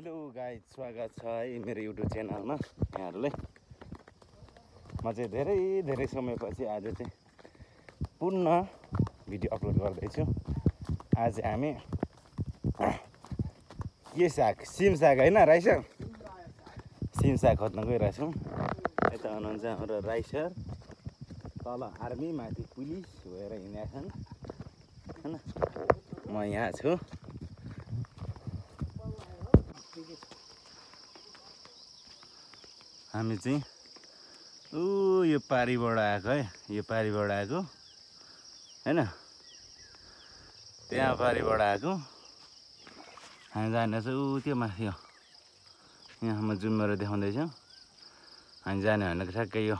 Hello guys, स्वागत छ है मेरो युट्युब च्यानलमा यहाँहरूलाई। म चाहिँ धेरै समयपछि आज चाहिँ पुनः भिडियो अपलोड गर्दैछु। आज हामी के साग, सिम साग होइन राई सर, सिम साग खोज्न गइरहेछौँ। यता हुनुहुन्छ हाम्रो राई सर, तल आर्मी माथि पुलिस भएर हिँडेका छन् होइन। म यहाँ छु। हामी चाहिँ यो पारीबाट आएको है, यो पारीबाट आएको होइन, त्यहाँ पारीबाट आएको। हामी जानेछौँ त्यो माथि, यहाँ म जुमबाट देखाउँदैछु। हामी जाने भनेको ठ्याक्कै यो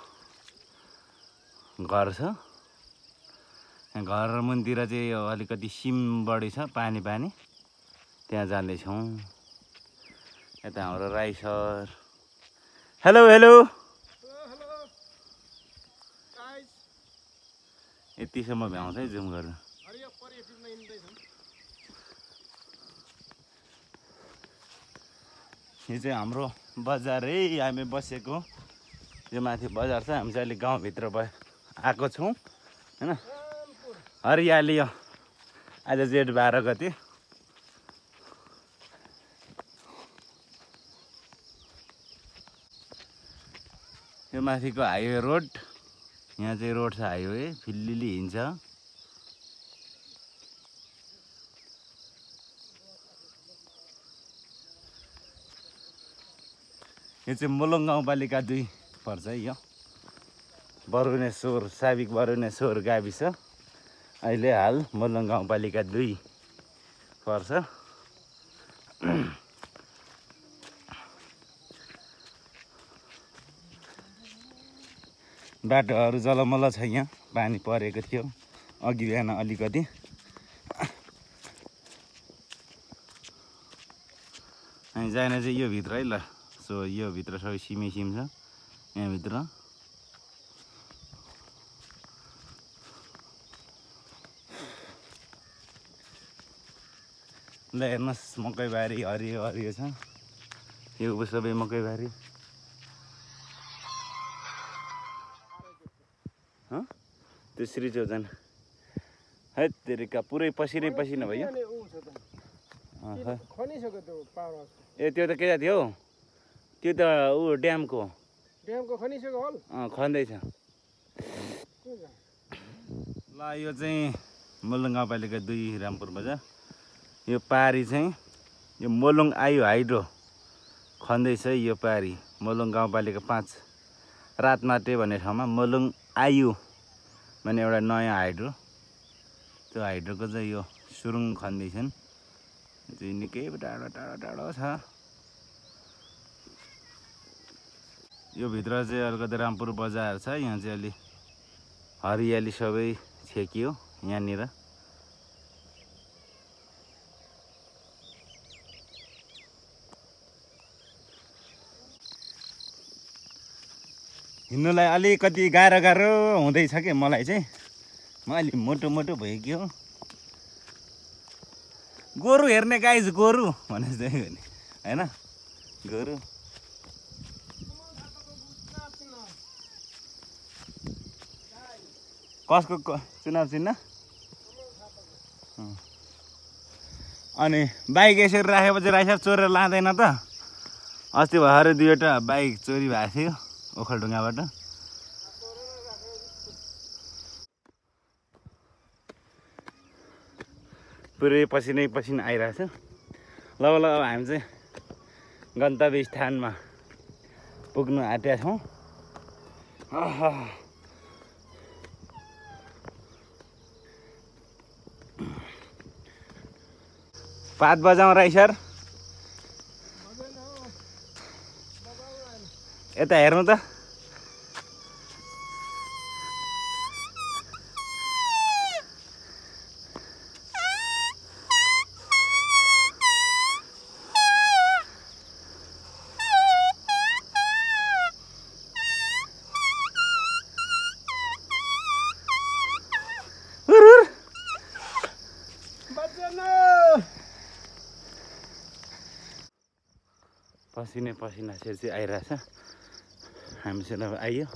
घर छ। यहाँ घर मुनितिर चाहिँ यो अलिकति सिम बढी छ, पानी त्यहाँ जाँदैछौँ। यता हाम्रो राई सर, हेलो हेलो यतिसम्म भ्याउँछ है जुम गर्नु। यो चाहिँ हाम्रो बजार है, हामी बसेको यो माथि बजार छ। हामी चाहिँ अहिले गाउँभित्र आएको छौँ होइन। हरियाली यो आज जेठ 12 गते। यो माथिको हाइवे रोड, यहाँ चाहिँ रोड छ हाइवे, फिल्लिली हिँड्छ। यो चाहिँ मोलङ गाउँपालिका 2 पर्छ है। यो बरुनेश्वर, साबिक बरुनेश्वर गाविस अहिले हाल मोलङ गाउँपालिका 2 पर्छ। बाटोहरू जलमल छ, यहाँ पानी परेको थियो अघि बिहान अलिकति। हामी जाने चाहिँ यो भित्र है ल। सो यो भित्र सबै सिम छ यहाँभित्र। ल हेर्नुहोस्, मकैबारी हरियो हरियो छ। यो सबै मकैबारी। त्यो श्रीचौधन है तेरिका पुरै पसिनै पसिना भयो। ए त्यो त के थियो हौ, त्यो त ड्यामको खनिसक्यो हल, खन्दैछ। ल यो चाहिँ मोलङ गाउँपालिका 2 रामपुर बजार। यो पारी चाहिँ यो मोलङ आयु हाइड्रो खन्दैछ। यो पारी मोलङ गाउँपालिका 5 रातमाटे भन्ने ठाउँमा मोलङ आयु भन्ने एउटा नयाँ हाइड्रो, त्यो हाइड्रोको चाहिँ यो सुरुङ खन्दैछन्। चाहिँ निकै टाढो टाढो टाढो छ। यो भित्र चाहिँ अलिकति रामपुर बजार छ। यहाँ चाहिँ अलि हरियाली सबै छेकियो यहाँनिर। हिँड्नुलाई अलिकति गाह्रो हुँदैछ कि मलाई चाहिँ। म अलि मोटो भयो कि हो। गोरु हेर्ने गाइज, गोरु भने चाहिँ होइन, गोरु। कसको चुनाव चिन्ह? अनि बाइक यसरी राखेपछि राई साहब चोरेर लाँदैन त? अस्ति भएर 2वटा बाइक चोरी भएको थियो ओखलढुङ्गाबाट। पुरै पसिनै पसिना आइरहेछ। ल अब हामी चाहिँ गन्तव्य स्थानमा पुग्नु आँटेका छौँ। पात बजाउँ राई सर, यता हेर्नु त। पसिनै पसिना सेर चाहिँ आइरहेछ हामीसँग अब आइयो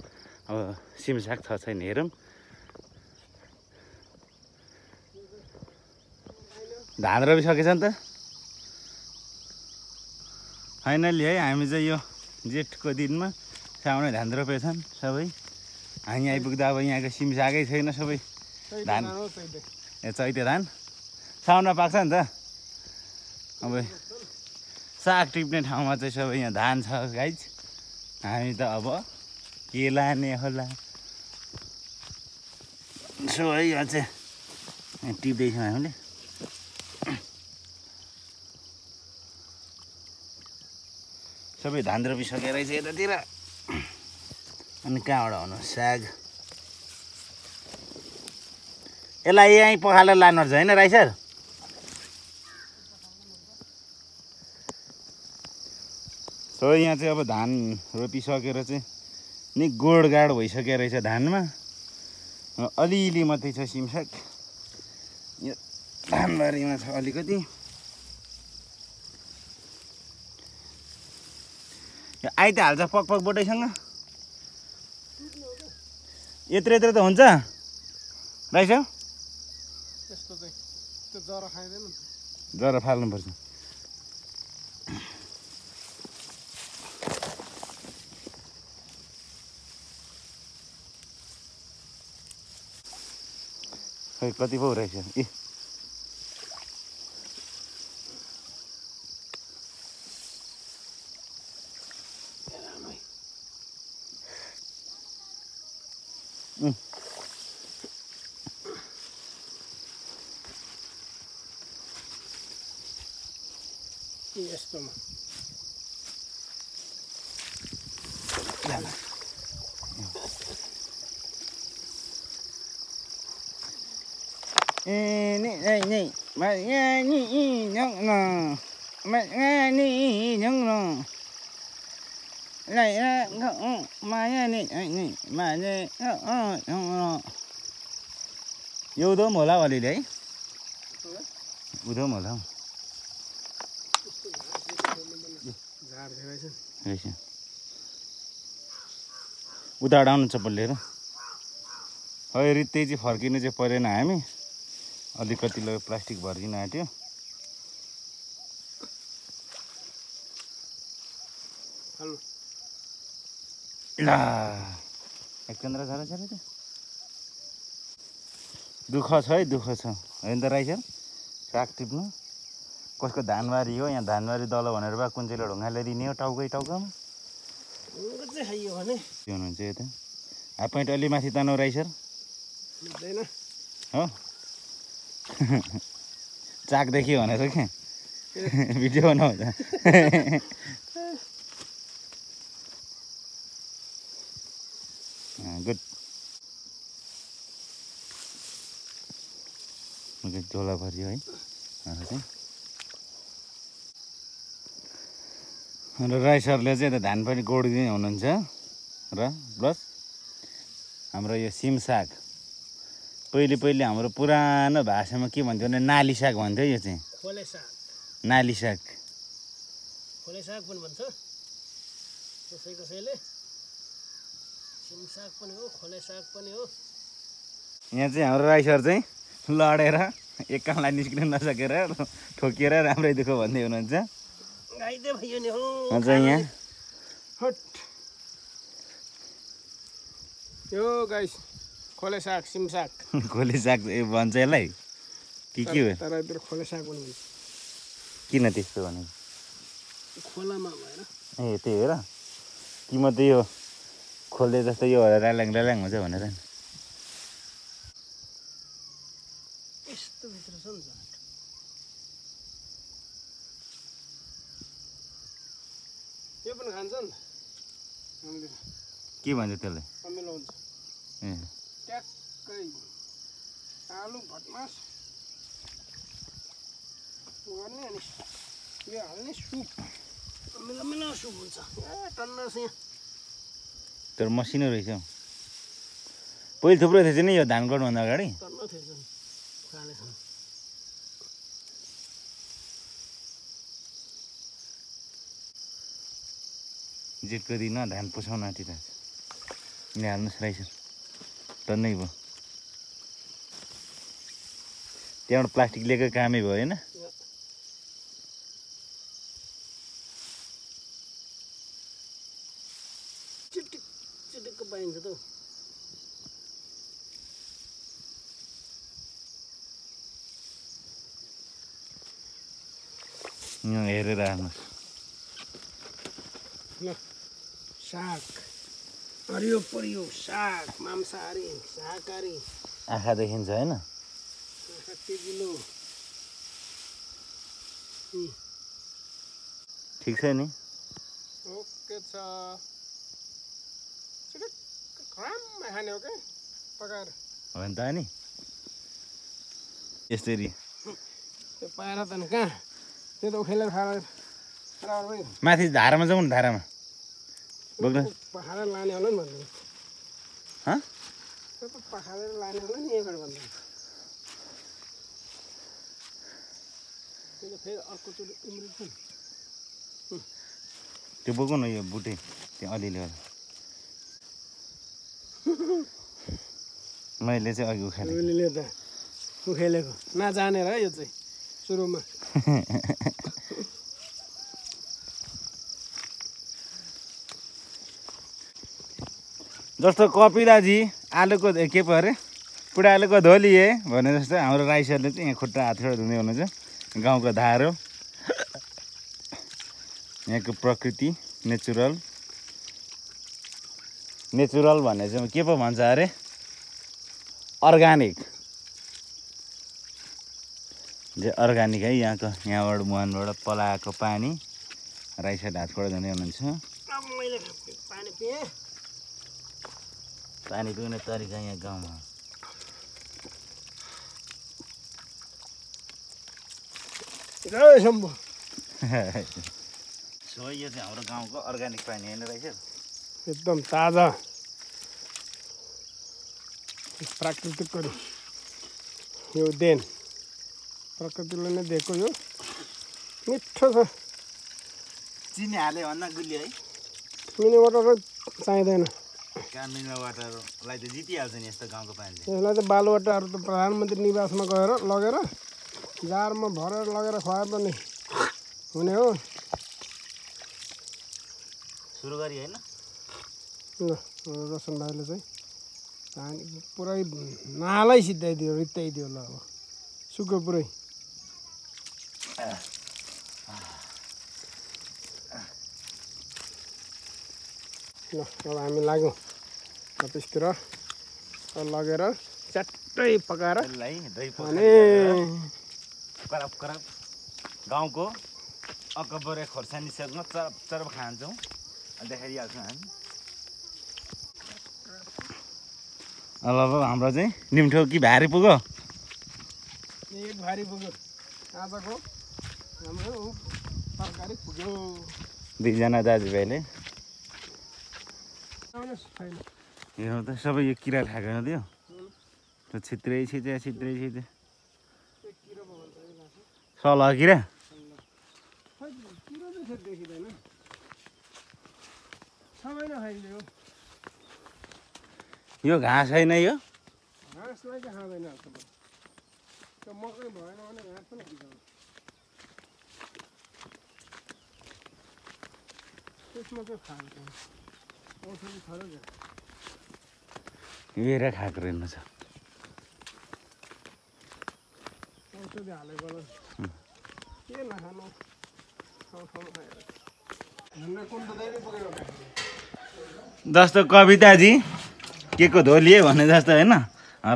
अब सिमसाग छ छैन हेरौँ धान रोपिसकेछ नि त फाइनली है हामी चाहिँ यो जेठको दिनमा साउनै धान रोपेछन् सबै हामी आइपुग्दा अब यहाँको सिमसागै छैन सबै धान ए चैते धान साउनमा पाक्छ नि त अब साग टिप्ने ठाउँमा चाहिँ सबै यहाँ धान छ गाइज हामी त अब के लाने होला सो है यहाँ चाहिँ टिप्दैछौँ हामीले सबै धान रोपिसकेर रहेछ यतातिर अनि कहाँबाट आउनु साग यसलाई यहीँ पखालेर लानुपर्छ होइन राई सर सो यहाँ चाहिँ अब धान रोपिसकेर चाहिँ नि गोडगाड भइसकेको रहेछ धानमा अलिअलि मात्रै छ सिमसाग यो धानबारीमा छ अलिकति आइ त हाल्छ पक पक बोटैसँग यत्रो यत्रो त हुन्छ राइस त्यस्तो चाहिँ त्यो जरा खाइदैन जरा फाल्नुपर्छ खै कति पो रहेछ ए यस्तोमा यो उधो पनि होला अलिअलि है उधो पनि होला रहेछ उताबाट आउनु चप्पल लिएर फेरि त्यही चाहिँ फर्किनु चाहिँ परेन हामी अलिकति ल प्लास्टिक भर्किन आँट्यो ल एकन्द्र झरा झरा त्यो दुःख छ है दुःख छ होइन त राई सर साग टिप्नु कसको धानबारी हो यहाँ धानबारी दल भनेर बा कुन चाहिँ ढुङ्गा ल्याइदिने हो टाउकै टाउकामा के हुनुहुन्छ यता हाफ प्यान्ट अलि माथि तानौ राई सर हो चाक देखियो भनेर क्या भिडियो बनाउँदा गुड झोला भरियो है चाहिँ र राई सरले चाहिँ धान पनि गोडिदिने हुनुहुन्छ र प्लस हाम्रो यो सिम साग पहिले पहिले हाम्रो पुरानो भाषामा के भन्थ्यो भने नाली साग भन्थ्यो यो चाहिँ खोले साग नाली साग खोले साग पनि भन्छ कसै कसैले सिम साग पनि हो खोले साग पनि हो यहाँ चाहिँ हाम्रो राई सर चाहिँ लडेर एक कामलाई निस्किन नसकेर ठोकिएर राम्रै दुःख भन्दै हुनुहुन्छ हुन्छ यहाँ यो गाइस खोले साग सिम साग खोले साग भन्छ यसलाई के हो तर खोले साग पनि भन्छ किन त्यस्तो भनेको खोलामा भएर ए त्यही हो र कि म त यो खोले जस्तो यो राल्याङ राल्याङ हुन्छ भनेर नि यस्तो भित्र छ नि यो पनि खान्छ नि हामीले के भन्छ त्यसलाई अमिलो हुन्छ ए ट्याक्कै आलु भटमास गर्ने अनि यो हाल्ने सुप अमिलो अमिलो सुप हुन्छ टन्न छ यहाँ तर मसिनो रहेछ हौ पहिले थुप्रो थिएछ नि यो धान काट्नुभन्दा अगाडि टन्न थिएछ नि खाने छ जेठको दिन धान पुछाउन आँटिरहेको छ यहाँ हाल्नुहोस् राइस टन्नै भयो त्यहाँबाट प्लास्टिक लिएको कामै भयो होइन चिटिक्क पाइन्छ त यहाँ हेरेर हाल्नुहोस् ल साग हरियो परियो साग मांसाहारी शाकाहारी आँखा देखिन्छ होइन तेजिलो ठिक छ नि ओके छ खराममा खाने हो क्या पकाएर हो नि त नि यसरी त्यो पाएर त नि कहाँ त्यो त उखेलेर खाएर माथि धारामा जाउँ न धारामा बोक्न पखालेर लाने होला नि भन्दैन त्यो त पखालेर लाने होला नि एकबाट भन्दैन त्यो त फेरि अर्कोचोटि उम्रिन्छ नि त्यो बोकौँ न यो बुटे त्यहाँ अलिअलि होला मैले चाहिँ अघि उखालेँ उहिले त उखेलेको नजानेर है यो चाहिँ सुरुमा जस्तो कपिलाजी आलुको के पो अरे पुरा आलुको धोलिए भने जस्तो हाम्रो राइसहरूले चाहिँ यहाँ खुट्टा हातखुट्टा धुँदै हुनुहुन्छ गाउँको धारो यहाँको प्रकृति नेचुरल भने चाहिँ के पो भन्छ अरे अर्ग्यानिक अर्ग्यानिक है यहाँबाट मुहानबाट पलाएको पानी राइसहरूले हातखुट्टा धुँदै हुनुहुन्छ मैले पानी पिएँ पानी पिउने तरिका यहाँ गाउँमा जय शम्भु सो यो चाहिँ हाम्रो गाउँको अर्ग्यानिक पानी होइन रहेछ एकदम ताजा प्राकृतिक यो देन प्रकृतिले नै दिएको यो मिठो छ चिनी हाल्यो भन्न गुलियो है मिनी वाटर चाहिँदैन मिनरल वाटरलाई त जितिहाल्छ नि यस्तो गाउँको पानीले यसलाई चाहिँ बालुवाटाहरू त प्रधानमन्त्री निवासमा गएर लगेर जारमा भरेर लगेर खुवाए पनि हुने हो सुरु गरी होइन ल रोशन भाइले चाहिँ पानी पुरै नालै सिधाइदियो रित्ताइदियो ल अब सुक्यो पुरै ल अब हामी लाग्यौँ अफिसतिर लगेर च्याट्टै पकाएर अनि कराप गाउँको अकबरे खोर्सानीसँग चरप चरप खान्छौँ देखाइहाल्छौँ हामी अब हाम्रो चाहिँ निम्ठो कि भारी पुग्यो एक भारी पुग्यो आजको हाम्रो तरकारी पुग्यो दुईजना दाजुभाइले आउनुहोस् छैन यो त सबै यो किरा खाएको थियो त्यो छित्रै त्यो किरो पो भन्छ है लासो सलह किरा खै किरो जस्तो देखिँदैन सबै नै खाइदियो यो घाँस होइन यो घाँसलाई चाहिँ खाँदैन त्यो मकै भएन भने घाँस पनि खान्छ त्यसमा चाहिँ खान्छ औषधि छँदै हेरेर खाएको रहेछ औषधि हालेको के नखानु ठाउँ खाएर कुन त दैले पुगेको जस्तो कविताजी के को धोलिए भने जस्तो होइन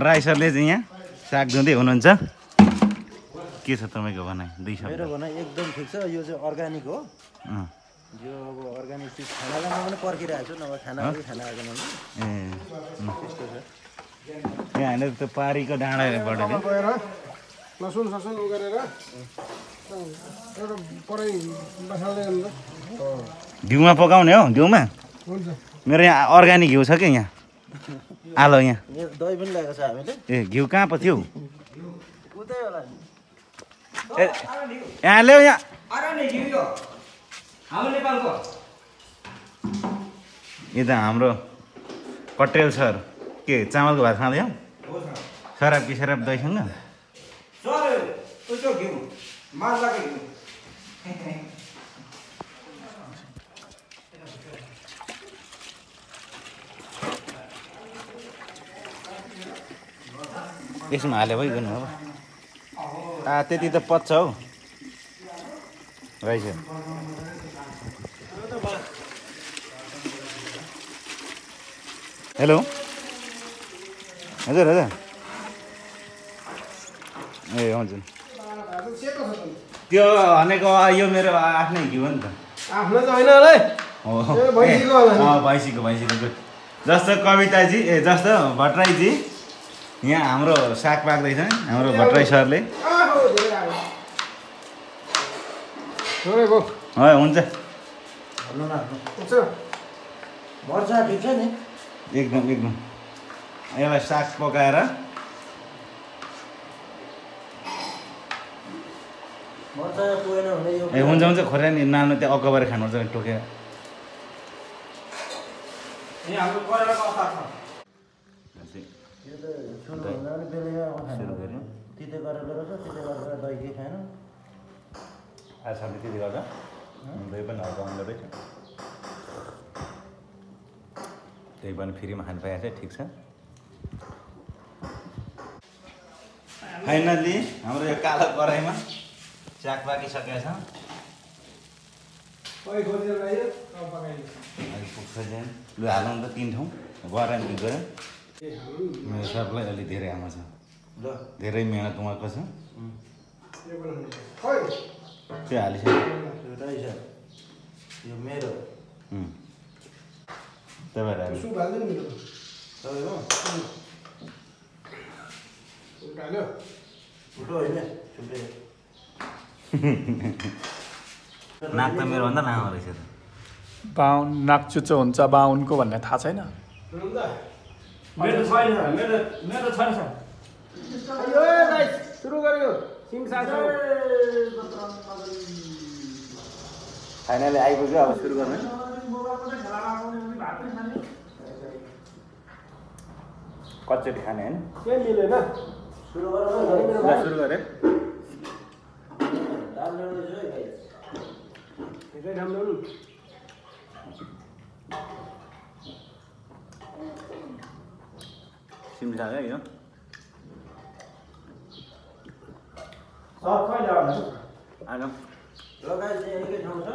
राइसरले चाहिँ यहाँ साग धुँदै हुनुहुन्छ के छ तपाईँको भनाइ दुई शब्द मेरो भनाइ एकदम ठिक छ यो चाहिँ अर्ग्यानिक हो यो अब अर्ग्यानिक चिज खानालाई म पनि पर्खिरहेको छु नभए खाना आएको मैले त्यस्तो छ यहाँ हामीले त्यो पारीको डाँडाबाट गएर लसुन ससुन गरेर एउटा परै बसाल्दै अन्त घिउमा पकाउने हो घिउमा हुन्छ मेरो यहाँ अर्ग्यानिक घिउ छ क्या यहाँ आलो यहाँ दही पनि ल्याएको छ हामीले ए घिउ कहाँ पो थियो उतै होला ए यहाँ ल्याऊ यहाँ हाम्रो नेपालको यता हाम्रो कटेल सर के चामलको भात खाँदै हो शराब कि शराब दहीसँग यसमा हाले भइगयो अब त्यति त पच्छ हौ रहेछ हेलो हजुर हजुर ए हजुर त्यो भनेको यो मेरो आफ्नै घिउ हो नि त आफ्नो त होइन होला है हो भैँसीको होला भैँसीको जस्तो कविताजी जस्तो भट्टराईजी यहाँ हाम्रो साग पाक्दैछ हाम्रो भट्टराई सरले हुन्छ मर्चा ठिक छ नि एकदम यसलाई साग पकाएर मर्चा पुगेन भने यो ए हुन्छ खोर्सानी नाल्नु त्यहाँ अकबर खानुपर्छ टोकेर यो त सुरु भन्दा पनि बेलुका सुरु गऱ्यो तिते गरेर रहेछ तिते गरेर दही के खाएन आजसम्म त्यति गर्दा दही पनि हल्का आउँदो रहेछ त्यही पनि फ्रीमा खानु पाएको छ ठिक छ फाइनल्ली हाम्रो यो कालो कराईमा साग पाकिसकेको छ पुग्छ ज्यान लु हालौँ त 3 ठाउँ गरायो नि गऱ्यो मेरो सबलाई अलि धेरै आमा छ ल धेरै मेहनत उहाँको छ त्यो हालिसक्यो यो रहेछ यो मेरो तपाईँहरू तपाईँको उठो होइन छुट्टै नाक त मेरो भन्दा लामो रहेछ त बाहुन नाक चुच्चो हुन्छ बाहुनको भन्ने थाहा छैन मेरो छैन सर सुरु गर्यो फाइनली आइपुग्यो अब सुरु गर्नु कचोटि खाने होइन के मिलेन सुरु गरेर सुरु गरे सिमसा है यो आगम लगाइ चाहिँ एकै ठाउँ छ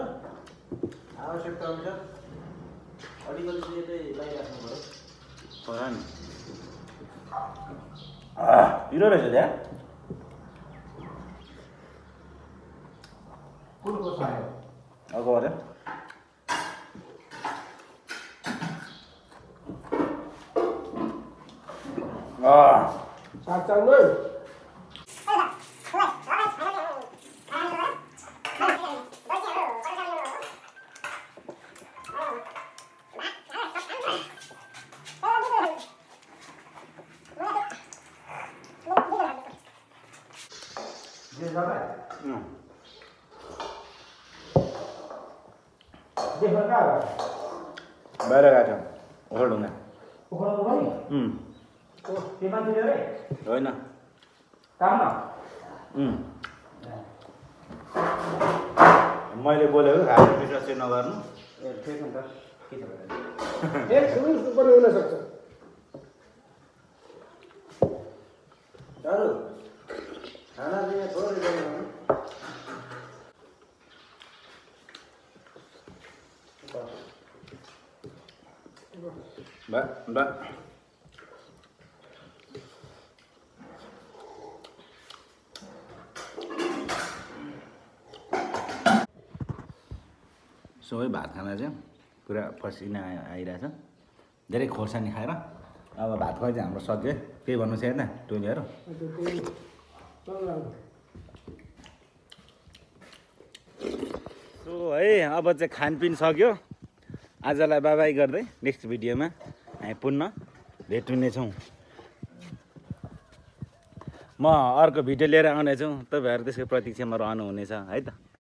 आवश्यकता अनुसार अलिकति चाहिँ यतै लगाइराख्नु पऱ्यो परा नि पिरो रहेछ त्यहाँ कुनको खायो अर्को अरे साग चाउनु बाहिर गएको छ ओखरढुङ्गा होइन मैले बोलेको घाँटी विश्वास चाहिँ नगर्नु एक सुरु पनि हुनसक्छ दाजु खाना चाहिँ थोरै गर्नु बा सबै भात खाना चाहिँ पुरा पसिना आइरहेछ धेरै खोर्सानी खाएर अब भात खुवाइ चाहिँ हाम्रो सक्यो केही भन्नु छ यता टोलीहरू सो है अब चाहिँ खानपिन सक्यो आजलाई बाई गर्दै नेक्स्ट भिडियोमा हामी पुनः भेट हुनेछौँ म अर्को भिडियो लिएर आउनेछु तपाईँहरू त्यसको प्रतीक्षामा रहनुहुनेछ है त।